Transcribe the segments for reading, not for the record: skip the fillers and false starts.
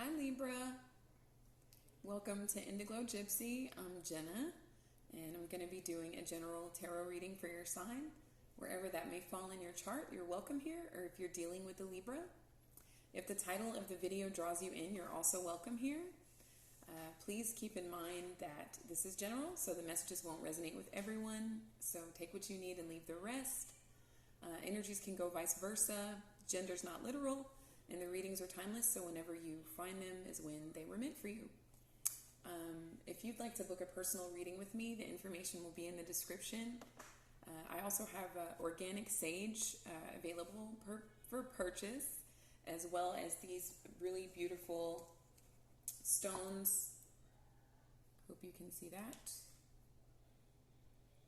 Hi Libra, welcome to IndigloJypsy. I'm Jenna, and I'm going to be doing a general tarot reading for your sign. Wherever that may fall in your chart, you're welcome here, or if you're dealing with the Libra. If the title of the video draws you in, you're also welcome here. Please keep in mind that this is general, so the messages won't resonate with everyone, so take what you need and leave the rest. Energies can go vice versa. Gender's not literal. And the readings are timeless, so whenever you find them is when they were meant for you. If you'd like to book a personal reading with me, the information will be in the description. I also have organic sage available for purchase, as well as these really beautiful stones. Hope you can see that.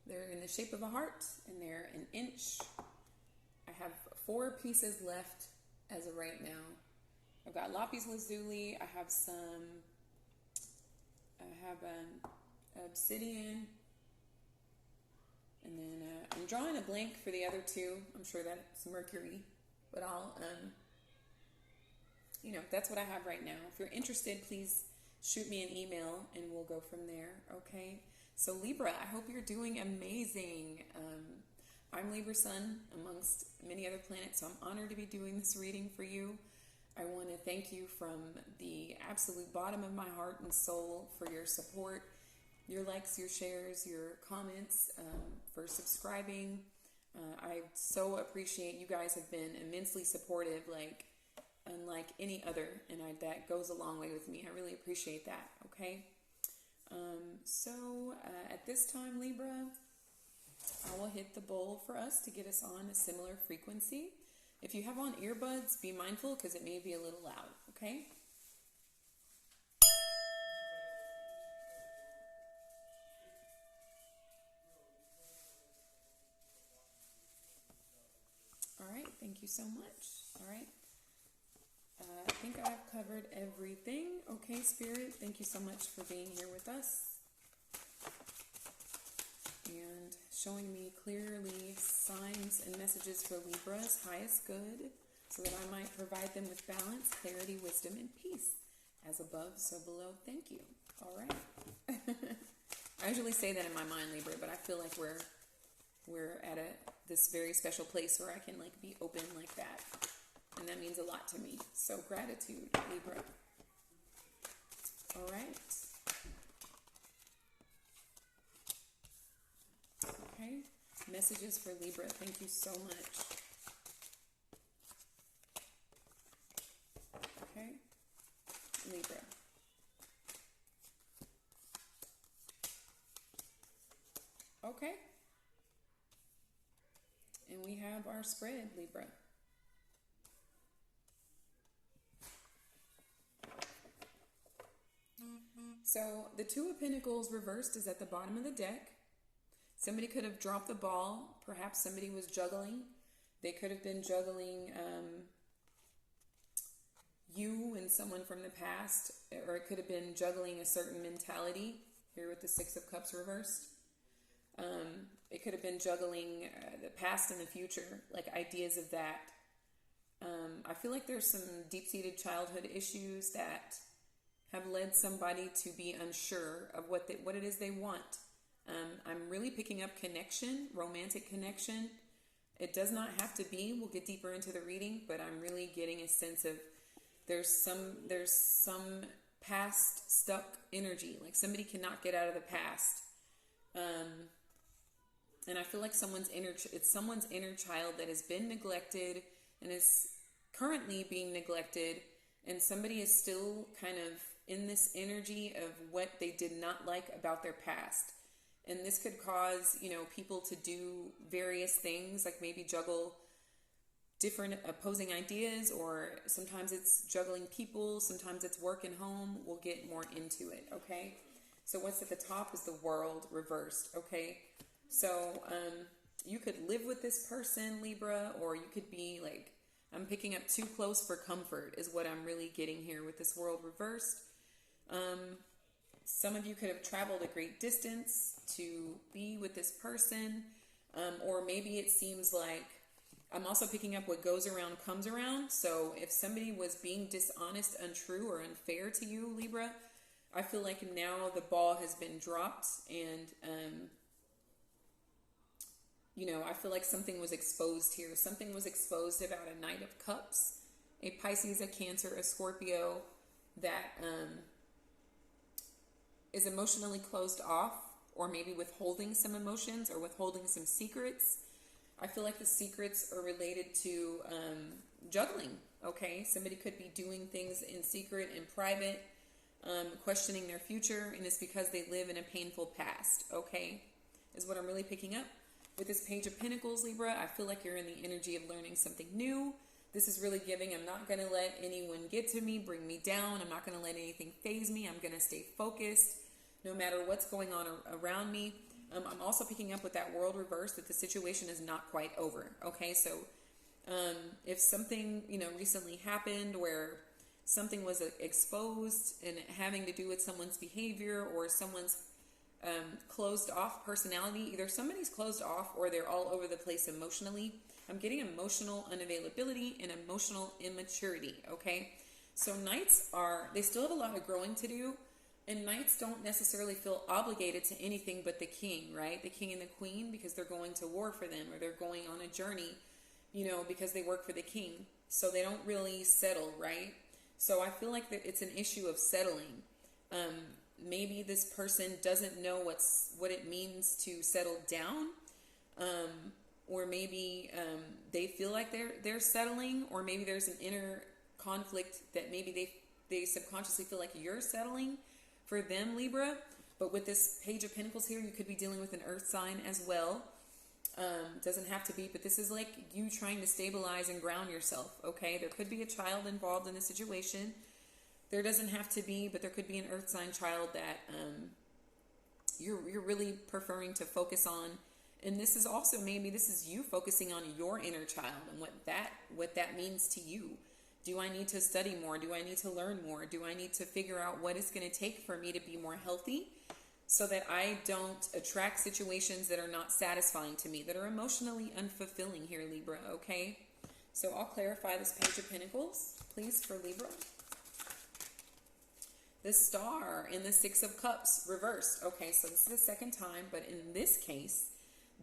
They're in the shape of a heart, and they're an inch. I have 4 pieces left as of right now. I've got lapis lazuli, I have obsidian, and then I'm drawing a blank for the other 2. I'm sure that's mercury, but I'll, that's what I have right now. If you're interested, please shoot me an email and we'll go from there, okay? So Libra, I hope you're doing amazing. I'm Libra Sun amongst many other planets, so I'm honored to be doing this reading for you. I want to thank you from the absolute bottom of my heart and soul for your support, your likes, your shares, your comments, for subscribing. I so appreciate you guys have been immensely supportive, unlike any other, and that goes a long way with me. I really appreciate that, okay? At this time, Libra, I will hit the bowl for us to get us on a similar frequency. If you have on earbuds, be mindful because it may be a little loud, okay? All right, thank you so much. All right. I think I've covered everything. Okay, Spirit, thank you so much for being here with us and showing me clearly signs and messages for Libra's highest good so that I might provide them with balance, clarity, wisdom, and peace. As above, so below. Thank you. All right. I usually say that in my mind, Libra, but I feel like we're at this very special place where I can be open like that. And that means a lot to me. So gratitude, Libra. All right. Okay. Messages for Libra. Thank you so much. Okay. Libra. Okay. And we have our spread, Libra. So the 2 of Pentacles reversed is at the bottom of the deck. Somebody could have dropped the ball. Perhaps somebody was juggling. They could have been juggling you and someone from the past, or it could have been juggling a certain mentality here with the 6 of Cups reversed. It could have been juggling the past and the future, ideas of that. I feel like there's some deep-seated childhood issues that have led somebody to be unsure of what it is they want. I'm really picking up connection, romantic connection. It does not have to be. We'll get deeper into the reading, but I'm really getting a sense of there's some past stuck energy. Somebody cannot get out of the past. And I feel like it's someone's inner child that has been neglected and is currently being neglected, and somebody is still kind of in this energy of what they did not like about their past. And this could cause, people to do various things, maybe juggle different opposing ideas, or sometimes it's juggling people, sometimes it's work and home. We'll get more into it, okay? So what's at the top is the World reversed, okay? So you could live with this person, Libra, or you could be I'm picking up too close for comfort is what I'm really getting here with this World reversed. Some of you could have traveled a great distance to be with this person, or maybe it seems like I'm also picking up what goes around comes around. So if somebody was being dishonest, untrue, or unfair to you, Libra, I feel like now the ball has been dropped, and I feel like something was exposed here. Something was exposed about a Knight of Cups, a Pisces, a Cancer, a Scorpio that is emotionally closed off, or maybe withholding some emotions or withholding some secrets. I feel like the secrets are related to juggling, okay? Somebody could be doing things in secret, in private, questioning their future, and it's because they live in a painful past, okay? Is what I'm really picking up. With this Page of Pentacles, Libra, I feel like you're in the energy of learning something new. This is really giving, I'm not going to let anyone get to me, bring me down. I'm not going to let anything faze me. I'm going to stay focused no matter what's going on around me. I'm also picking up with that World reverse that the situation is not quite over. Okay, so if something, recently happened where something was exposed and having to do with someone's behavior or someone's closed off personality, either somebody's closed off or they're all over the place emotionally. I'm getting emotional unavailability and emotional immaturity. Okay, so Knights they still have a lot of growing to do. And Knights don't necessarily feel obligated to anything but the king, right? The king and the queen, because they're going to war for them, or they're going on a journey, because they work for the king. So they don't really settle, right? So I feel like that it's an issue of settling. Maybe this person doesn't know what it means to settle down, or maybe they feel like they're settling, or maybe there's an inner conflict that maybe they subconsciously feel like you're settling for them, Libra. But with this Page of Pentacles here, you could be dealing with an earth sign as well. Doesn't have to be, but this is like you trying to stabilize and ground yourself, okay? There could be a child involved in the situation. There doesn't have to be, but there could be an earth sign child that you're really preferring to focus on. And this is also, maybe this is you focusing on your inner child and what that means to you. Do I need to study more? Do I need to learn more? Do I need to figure out what it's going to take for me to be more healthy so that I don't attract situations that are not satisfying to me, that are emotionally unfulfilling here, Libra, okay? So I'll clarify this Page of Pentacles, please, for Libra. The Star and the Six of Cups reversed. Okay, so this is the second time, but in this case,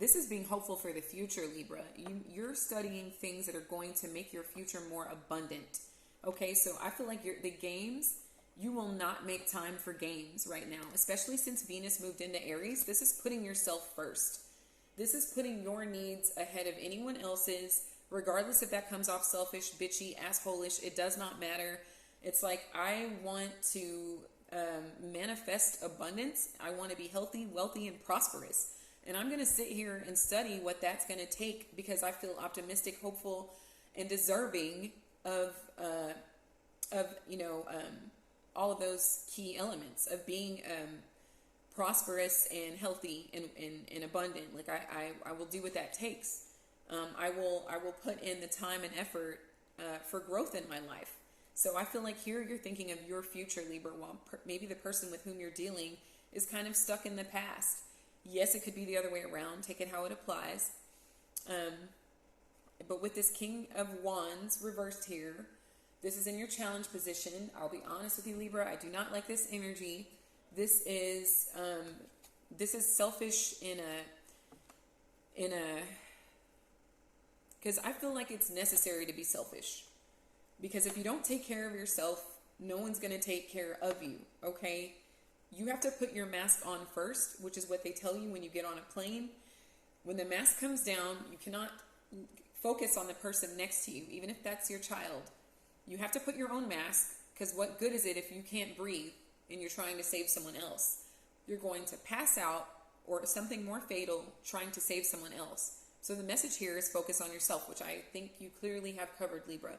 this is being hopeful for the future, Libra. You're studying things that are going to make your future more abundant. Okay, so I feel like the games, you will not make time for games right now, especially since Venus moved into Aries. This is putting yourself first. This is putting your needs ahead of anyone else's, regardless if that comes off selfish, bitchy, asshole-ish. It does not matter. It's like, I want to manifest abundance. I want to be healthy, wealthy, and prosperous. And I'm going to sit here and study what that's going to take, because I feel optimistic, hopeful, and deserving of all of those key elements of being prosperous and healthy and abundant. Like I will do what that takes. I will put in the time and effort for growth in my life. So I feel like here you're thinking of your future, Libra, while maybe the person with whom you're dealing is kind of stuck in the past. Yes, it could be the other way around. Take it how it applies. But with this King of Wands reversed here, this is in your challenge position. I'll be honest with you, Libra. I do not like this energy. This is selfish because I feel like it's necessary to be selfish. Because if you don't take care of yourself, no one's going to take care of you, okay? You have to put your mask on first, which is what they tell you when you get on a plane. When the mask comes down, you cannot focus on the person next to you, even if that's your child. You have to put your own mask, because what good is it if you can't breathe and you're trying to save someone else? You're going to pass out, or something more fatal, trying to save someone else. So the message here is focus on yourself, which I think you clearly have covered, Libra.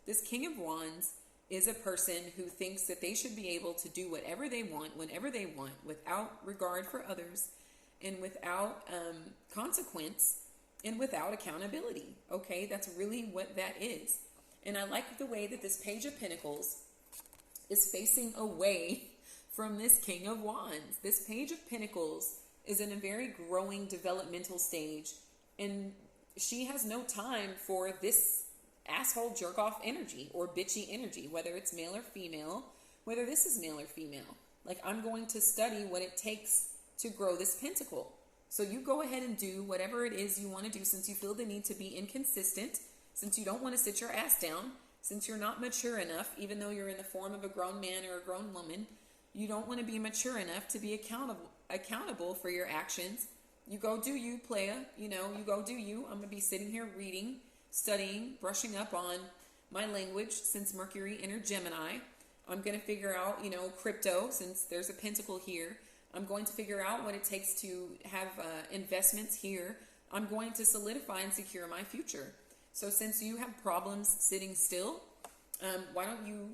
This King of Wands is a person who thinks that they should be able to do whatever they want, whenever they want, without regard for others, and without consequence, and without accountability. Okay, that's really what that is. And I like the way that this Page of Pentacles is facing away from this King of Wands. This Page of Pentacles is in a very growing developmental stage, and she has no time for this asshole jerk off energy or bitchy energy, whether it's male or female, whether this is male or female. Like, I'm going to study what it takes to grow this pentacle. So you go ahead and do whatever it is you want to do, since you feel the need to be inconsistent, since you don't want to sit your ass down, since you're not mature enough, even though you're in the form of a grown man or a grown woman, you don't want to be mature enough to be accountable for your actions. You go do you, playa, you go do you. I'm going to be sitting here reading, studying, brushing up on my language since Mercury entered Gemini. I'm going to figure out, crypto, since there's a pentacle here. I'm going to figure out what it takes to have investments here. I'm going to solidify and secure my future. So since you have problems sitting still, why don't you,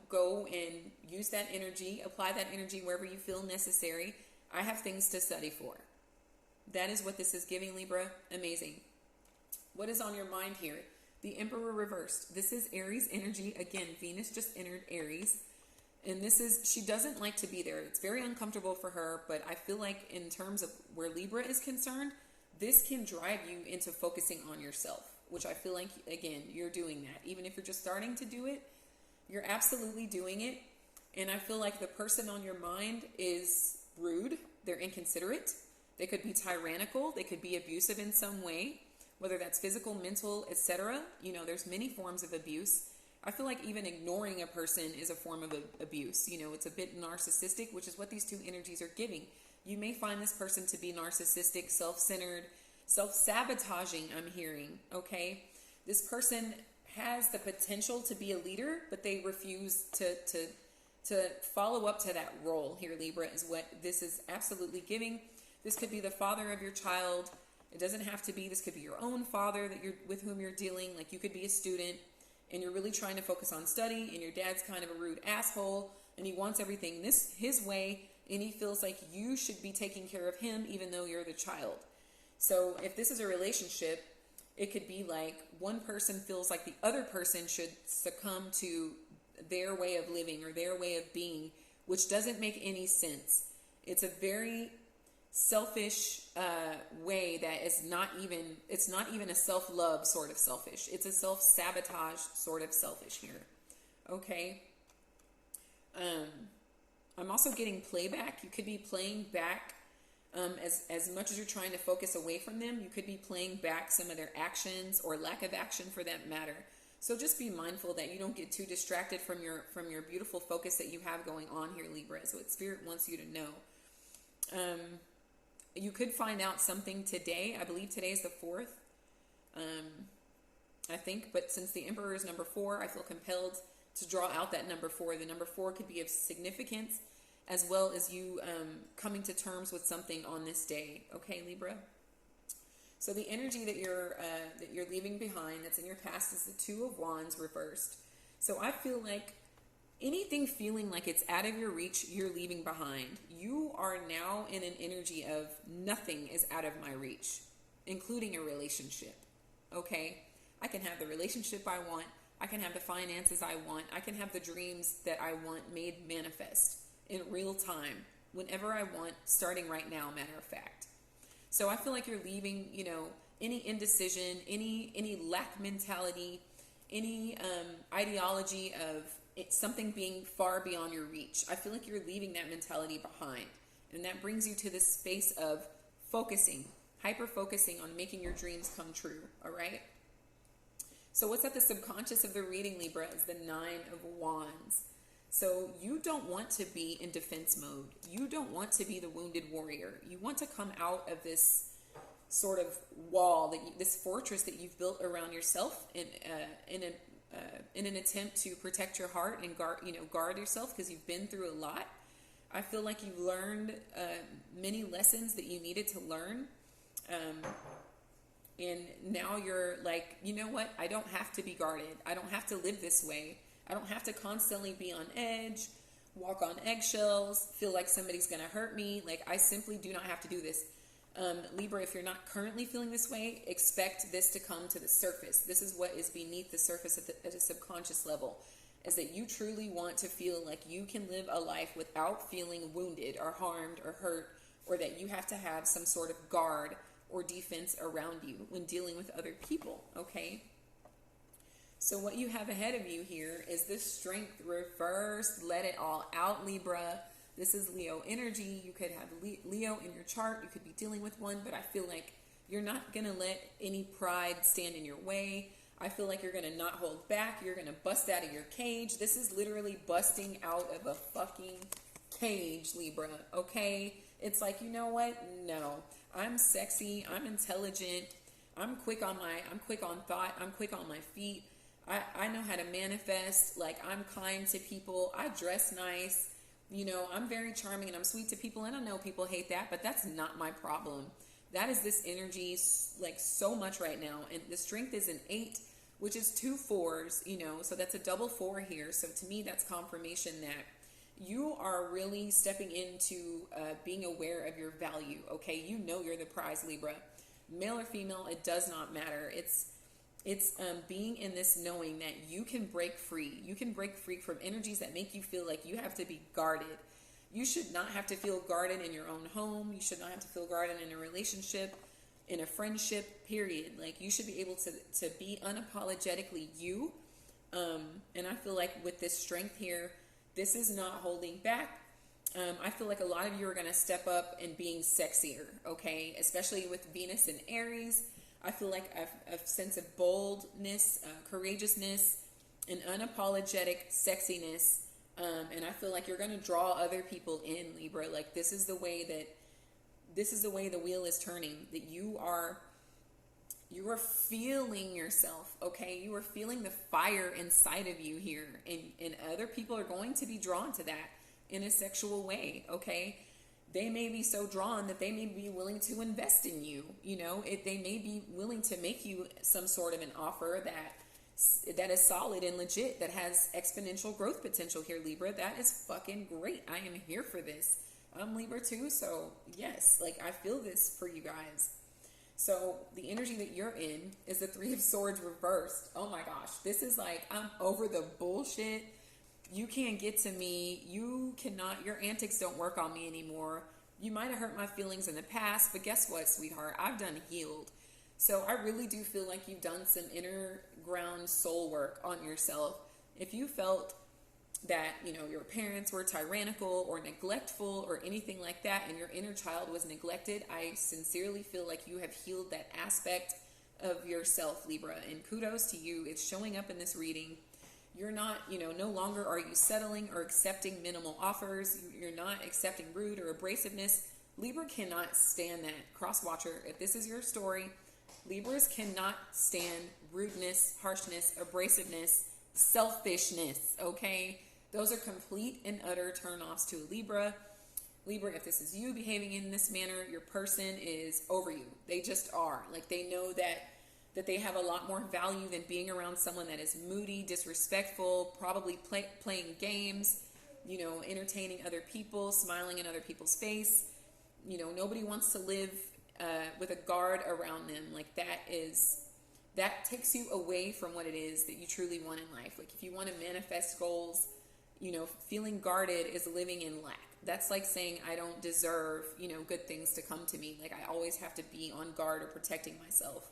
go and use that energy, apply that energy wherever you feel necessary. I have things to study for. That is what this is giving, Libra. Amazing. What is on your mind here? The Emperor reversed. This is Aries energy. Again, Venus just entered Aries. And she doesn't like to be there. It's very uncomfortable for her, but I feel like in terms of where Libra is concerned, this can drive you into focusing on yourself, which I feel like, again, you're doing that. Even if you're just starting to do it, you're absolutely doing it. And I feel like the person on your mind is rude. They're inconsiderate. They could be tyrannical. They could be abusive in some way, whether that's physical, mental, etc. There's many forms of abuse. I feel like even ignoring a person is a form of abuse. It's a bit narcissistic, which is what these two energies are giving. You may find this person to be narcissistic, self-centered, self-sabotaging, I'm hearing, okay? This person has the potential to be a leader, but they refuse to follow up to that role here, Libra, is what this is absolutely giving. This could be the father of your child. It doesn't have to be. This could be your own father with whom you're dealing. Like, you could be a student and you're really trying to focus on study, and your dad's kind of a rude asshole, and he wants everything his way, and he feels like you should be taking care of him even though you're the child. So if this is a relationship, it could be like one person feels like the other person should succumb to their way of living or their way of being, which doesn't make any sense. It's a very selfish way that is it's not even a self-love sort of selfish. It's a self-sabotage sort of selfish here. Okay. I'm also getting playback. You could be playing back as much as you're trying to focus away from them. You could be playing back some of their actions or lack of action for that matter. So just be mindful that you don't get too distracted from your beautiful focus that you have going on here, Libra. So what Spirit wants you to know. You could find out something today. I believe today is the 4th. I think, but since the Emperor is number 4, I feel compelled to draw out that number 4. The number 4 could be of significance, as well as you coming to terms with something on this day. Okay, Libra? So the energy that you're leaving behind that's in your past is the 2 of Wands reversed. So I feel like anything feeling like it's out of your reach, you're leaving behind. You are now in an energy of nothing is out of my reach, including a relationship. Okay? I can have the relationship I want. I can have the finances I want. I can have the dreams that I want made manifest in real time, whenever I want, starting right now, matter of fact. So I feel like you're leaving, any indecision, any lack mentality, any ideology of something being far beyond your reach. I feel like you're leaving that mentality behind. And that brings you to this space of focusing, hyper-focusing on making your dreams come true, all right? So what's at the subconscious of the reading, Libra, is the 9 of Wands. So you don't want to be in defense mode. You don't want to be the wounded warrior. You want to come out of this sort of wall, this fortress that you've built around yourself in an attempt to protect your heart and guard yourself, because you've been through a lot. I feel like you've learned many lessons that you needed to learn. And now you're like, you know what? I don't have to be guarded. I don't have to live this way. I don't have to constantly be on edge, walk on eggshells, feel like somebody's going to hurt me. Like, I simply do not have to do this. Libra, if you're not currently feeling this way, expect this to come to the surface. This is what is beneath the surface at a subconscious level, is that you truly want to feel like you can live a life without feeling wounded or harmed or hurt, or that you have to have some sort of guard or defense around you when dealing with other people, okay? So what you have ahead of you here is this Strength reversed. Let it all out, Libra. This is Leo energy. You could have Leo in your chart. You could be dealing with one, but I feel like you're not going to let any pride stand in your way. I feel like you're going to not hold back. You're going to bust out of your cage. This is literally busting out of a fucking cage, Libra, okay? It's like, you know what? No. I'm sexy. I'm intelligent. I'm quick on thought. I'm quick on my feet. I know how to manifest. Like, I'm kind to people. I dress nice. You know, I'm very charming and I'm sweet to people. And I know people hate that, but that's not my problem. That is this energy, like, so much right now. And the Strength is an 8, which is 2 4s, you know, so that's a double 4 here. So to me, that's confirmation that you are really stepping into being aware of your value, okay? You know you're the prize, Libra. Male or female, it does not matter. It's being in this knowing that you can break free. You can break free from energies that make you feel like you have to be guarded. You should not have to feel guarded in your own home. You should not have to feel guarded in a relationship, in a friendship, period. Like, you should be able to be unapologetically you. And I feel like with this Strength here, this is not holding back. I feel like a lot of you are going to step up and being sexier, okay? Especially with Venus and Aries. I feel like a sense of boldness, courageousness, and unapologetic sexiness. And I feel like you're going to draw other people in, Libra. Like, this is the way the wheel is turning, that you are feeling yourself, okay? You are feeling the fire inside of you here, and other people are going to be drawn to that in a sexual way, okay? They may be so drawn that they may be willing to invest in you, you know? They may be willing to make you some sort of an offer that is solid and legit, that has exponential growth potential here, Libra. That is fucking great. I am here for this. I'm Libra too, so yes, like, I feel this for you guys. So the energy that you're in is the 3 of Swords reversed. Oh my gosh. This is like, I'm over the bullshit. You can't get to me. You cannot, your antics don't work on me anymore. You might have hurt my feelings in the past, but guess what, sweetheart? I've done healed. So I really do feel like you've done some inner ground soul work on yourself. If you felt that, you know, your parents were tyrannical or neglectful or anything like that, and your inner child was neglected, I sincerely feel like you have healed that aspect of yourself, Libra, and kudos to you. It's showing up in this reading. You're not, you know, no longer are you settling or accepting minimal offers. You're not accepting rude or abrasiveness. Libra cannot stand that. Cross-watcher, if this is your story, Libras cannot stand rudeness, harshness, abrasiveness, selfishness, okay? Those are complete and utter turnoffs to a Libra. Libra, if this is you behaving in this manner, your person is over you. They just are. Like, they know that they have a lot more value than being around someone that is moody, disrespectful, probably playing games, you know, entertaining other people, smiling in other people's face. You know, nobody wants to live with a guard around them. Like, that takes you away from what it is that you truly want in life. Like, if you want to manifest goals, you know, feeling guarded is living in lack. That's like saying I don't deserve, you know, good things to come to me. Like, I always have to be on guard or protecting myself.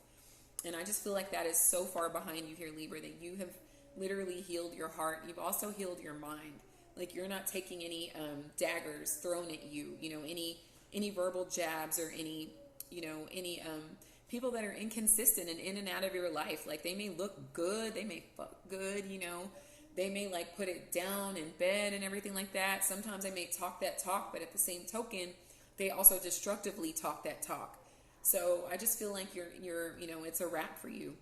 And I just feel like that is so far behind you here, Libra, that you have literally healed your heart. You've also healed your mind. Like, you're not taking any daggers thrown at you, you know, any verbal jabs or any people that are inconsistent and in and out of your life. Like, they may look good, they may fuck good, you know, they may like put it down in bed and everything like that. Sometimes they may talk that talk, but at the same token, they also destructively talk that talk. So I just feel like you're, you know, it's a wrap for you.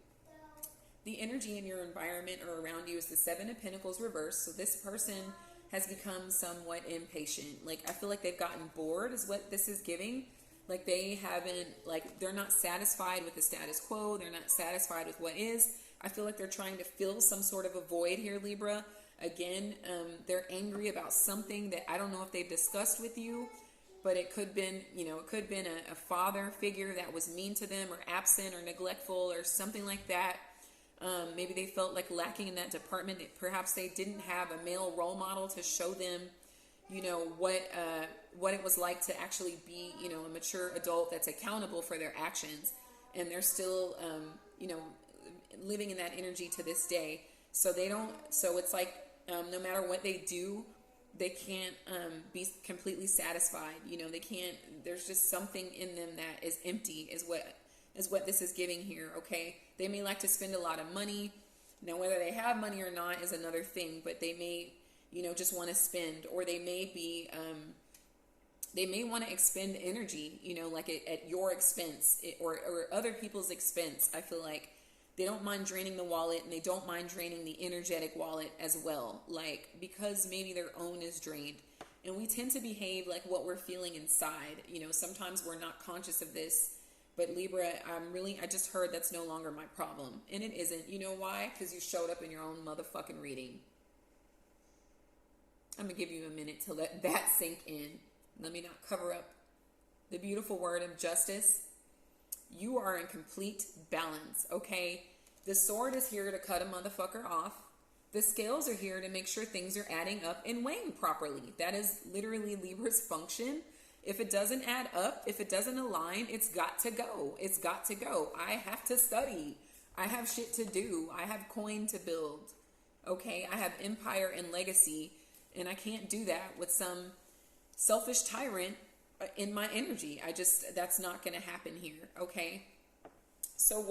The energy in your environment or around you is the 7 of Pentacles reversed. So this person has become somewhat impatient. Like, I feel like they've gotten bored is what this is giving. Like, they haven't, like, they're not satisfied with the status quo. They're not satisfied with what is. I feel like they're trying to fill some sort of a void here, Libra. Again, they're angry about something that I don't know if they've discussed with you, but it could have been, you know, it could have been a father figure that was mean to them or absent or neglectful or something like that. Maybe they felt like lacking in that department. Perhaps they didn't have a male role model to show them, you know, what it was like to actually be, you know, a mature adult that's accountable for their actions. And they're still, you know, living in that energy to this day. So it's like, no matter what they do, they can't be completely satisfied. You know, they can't, there's just something in them that is empty is what this is giving here. Okay. They may like to spend a lot of money. Now, whether they have money or not is another thing, but they may, you know, just want to spend, or they may be, they may want to expend energy, you know, like at your expense or other people's expense. I feel like they don't mind draining the wallet, and they don't mind draining the energetic wallet as well. Like, because maybe their own is drained. And we tend to behave like what we're feeling inside. You know, sometimes we're not conscious of this. But Libra, I just heard that's no longer my problem. And it isn't. You know why? Because you showed up in your own motherfucking reading. I'm going to give you a minute to let that sink in. Let me not cover up the beautiful word of justice. You are in complete balance, okay? The sword is here to cut a motherfucker off. The scales are here to make sure things are adding up and weighing properly. That is literally Libra's function. If it doesn't add up, if it doesn't align, it's got to go. It's got to go. I have to study. I have shit to do. I have coin to build, okay? I have empire and legacy, and I can't do that with some selfish tyrant in my energy. That's not going to happen here. Okay. So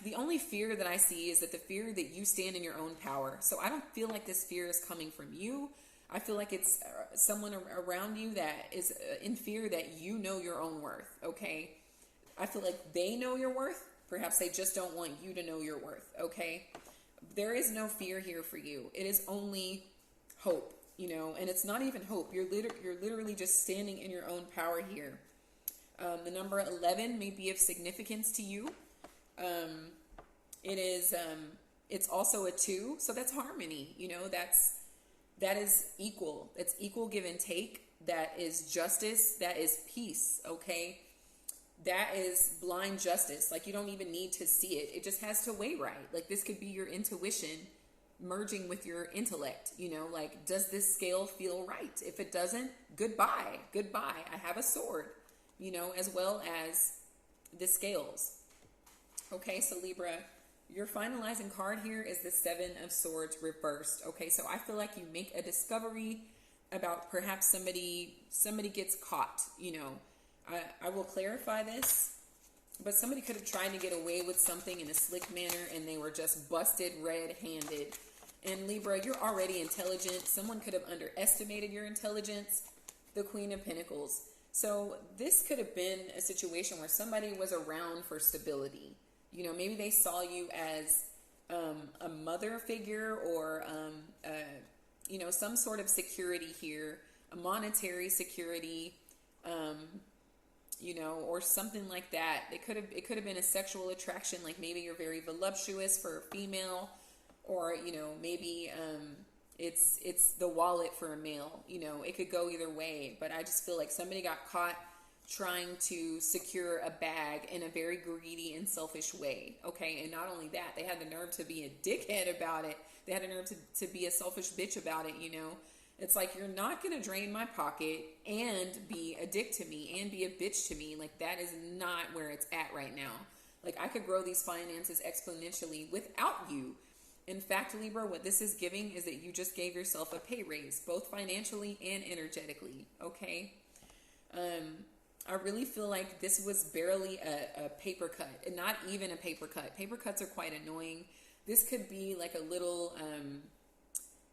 the only fear that I see is that the fear that you stand in your own power. So I don't feel like this fear is coming from you. I feel like it's someone around you that is in fear that you know your own worth. Okay. I feel like they know your worth. Perhaps they just don't want you to know your worth. Okay. There is no fear here for you. It is only hope. You know, and it's not even hope. You're literally just standing in your own power here. The number 11 may be of significance to you. It's also a 2, so that's harmony. You know, that is equal. It's equal give and take. That is justice. That is peace. Okay, that is blind justice. Like, you don't even need to see it. It just has to weigh right. Like, this could be your intuition merging with your intellect, you know, like, does this scale feel right? If it doesn't, goodbye. I have a sword, you know, as well as the scales. Okay, so Libra, your finalizing card here is the 7 of Swords reversed. Okay, so I feel like you make a discovery about perhaps somebody gets caught, you know. I will clarify this, but somebody could have tried to get away with something in a slick manner and they were just busted red-handed. And Libra, you're already intelligent. Someone could have underestimated your intelligence. The Queen of Pentacles. So this could have been a situation where somebody was around for stability. You know, maybe they saw you as a mother figure or, you know, some sort of security here, a monetary security, you know, or something like that. It could have been a sexual attraction. Like, maybe you're very voluptuous for a female. Or, you know, maybe it's the wallet for a male. You know, it could go either way. But I just feel like somebody got caught trying to secure a bag in a very greedy and selfish way. Okay, and not only that, they had the nerve to be a dickhead about it. They had the nerve to be a selfish bitch about it, you know. It's like, you're not going to drain my pocket and be a dick to me and be a bitch to me. Like, that is not where it's at right now. Like, I could grow these finances exponentially without you. In fact, Libra, what this is giving is that you just gave yourself a pay raise, both financially and energetically, okay? I really feel like this was barely a paper cut, and not even a paper cut. Paper cuts are quite annoying. This could be like a little,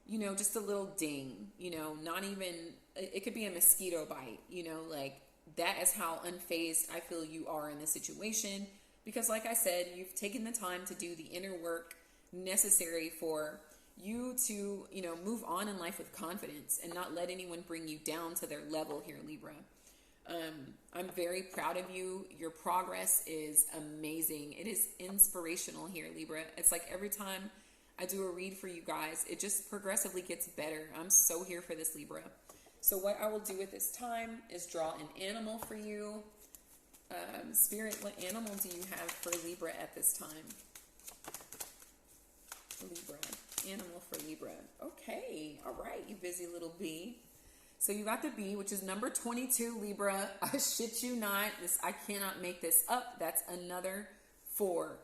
you know, just a little ding, you know, not even, it could be a mosquito bite, you know, like, that is how unfazed I feel you are in this situation. Because like I said, you've taken the time to do the inner work necessary for you to, you know, move on in life with confidence and not let anyone bring you down to their level here, Libra. I'm very proud of you. Your progress is amazing. It is inspirational here, Libra. It's like every time I do a read for you guys, it just progressively gets better. I'm so here for this, Libra. So what I will do at this time is draw an animal for you. Spirit, what animal do you have for Libra at this time? Libra, animal for Libra. Okay, all right, you busy little bee. So you got the bee, which is number 22, Libra. I shit you not. I cannot make this up. That's another 4.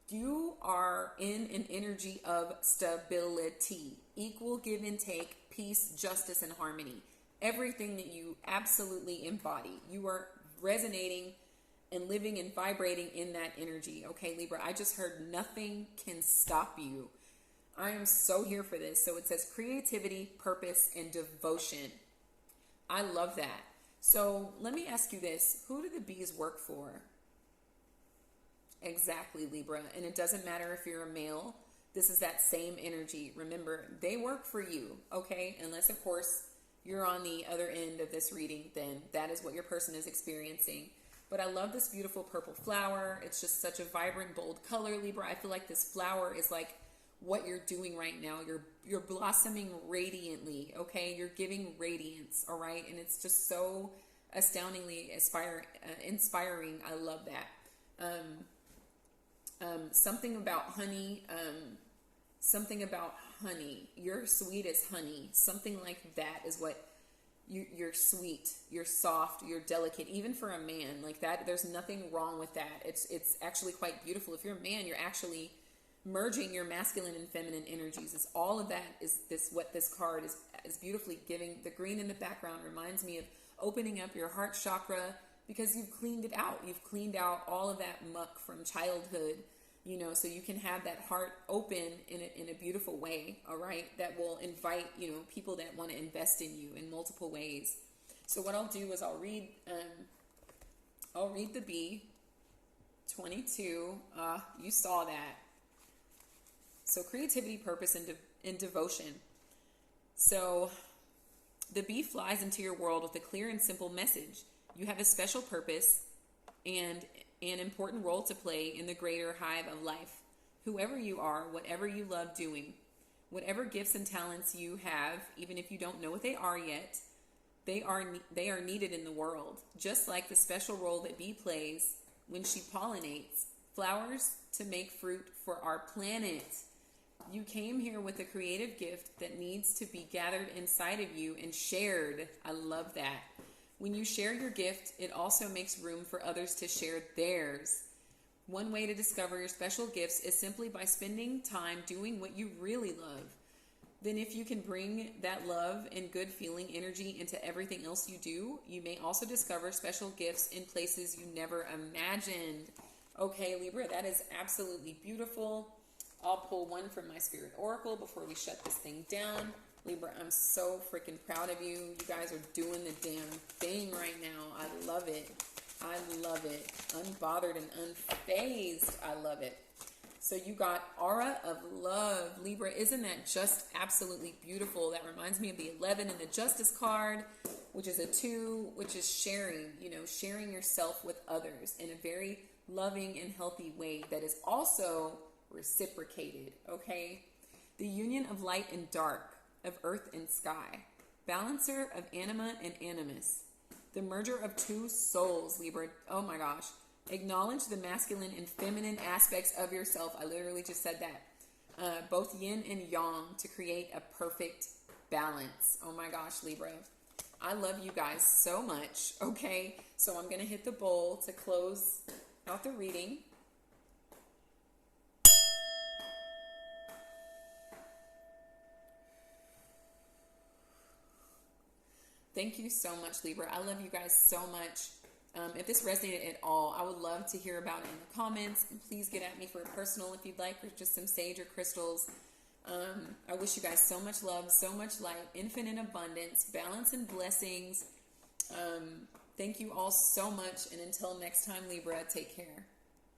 You are in an energy of stability, equal give and take, peace, justice, and harmony. Everything that you absolutely embody. You are resonating and living and vibrating in that energy. Okay, Libra, I just heard nothing can stop you. I am so here for this. So it says creativity, purpose, and devotion. I love that. So let me ask you this. Who do the bees work for? Exactly, Libra. And it doesn't matter if you're a male. This is that same energy. Remember, they work for you, okay? Unless, of course, you're on the other end of this reading, then that is what your person is experiencing. But I love this beautiful purple flower. It's just such a vibrant, bold color, Libra. I feel like this flower is like what you're doing right now. You're blossoming radiantly, okay? You're giving radiance, all right? And it's just so astoundingly inspiring. I love that. Something about honey. Something about honey. You're sweet as honey. Something like that is what you're sweet. You're soft. You're delicate. Even for a man, like that, there's nothing wrong with that. It's actually quite beautiful. If you're a man, you're actually merging your masculine and feminine energies. It's all of that is this what this card is beautifully giving. The green in the background reminds me of opening up your heart chakra because you've cleaned it out. You've cleaned out all of that muck from childhood, so you can have that heart open in a beautiful way, all right, that will invite, people that want to invest in you in multiple ways. So what I'll do is I'll read the bee, 22. You saw that. So creativity, purpose, and devotion. So the bee flies into your world with a clear and simple message. You have a special purpose and an important role to play in the greater hive of life. Whoever you are, whatever you love doing, whatever gifts and talents you have, even if you don't know what they are yet, they are needed in the world. Just like the special role that bee plays when she pollinates flowers to make fruit for our planet. You came here with a creative gift that needs to be gathered inside of you and shared. I love that. When you share your gift, it also makes room for others to share theirs. One way to discover your special gifts is simply by spending time doing what you really love. Then if you can bring that love and good feeling energy into everything else you do, you may also discover special gifts in places you never imagined. Okay, Libra, that is absolutely beautiful. I'll pull one from my Spirit Oracle before we shut this thing down. Libra, I'm so freaking proud of you. You guys are doing the damn thing right now. I love it. I love it. Unbothered and unfazed. I love it. So you got Aura of Love. Libra, isn't that just absolutely beautiful? That reminds me of the 11 in the Justice card, which is a 2, which is sharing, sharing yourself with others in a very loving and healthy way that is also reciprocated, okay? The union of light and dark, of earth and sky, balancer of anima and animus, the merger of two souls, Libra. Oh my gosh. Acknowledge the masculine and feminine aspects of yourself. I literally just said that. Both yin and yang to create a perfect balance. Oh my gosh, Libra. I love you guys so much. Okay, so I'm going to hit the bowl to close out the reading. Thank you so much, Libra. I love you guys so much. If this resonated at all, I would love to hear about it in the comments. And please get at me for a personal if you'd like, or just some sage or crystals. I wish you guys so much love, so much light, infinite abundance, balance, and blessings. Thank you all so much. And until next time, Libra, take care.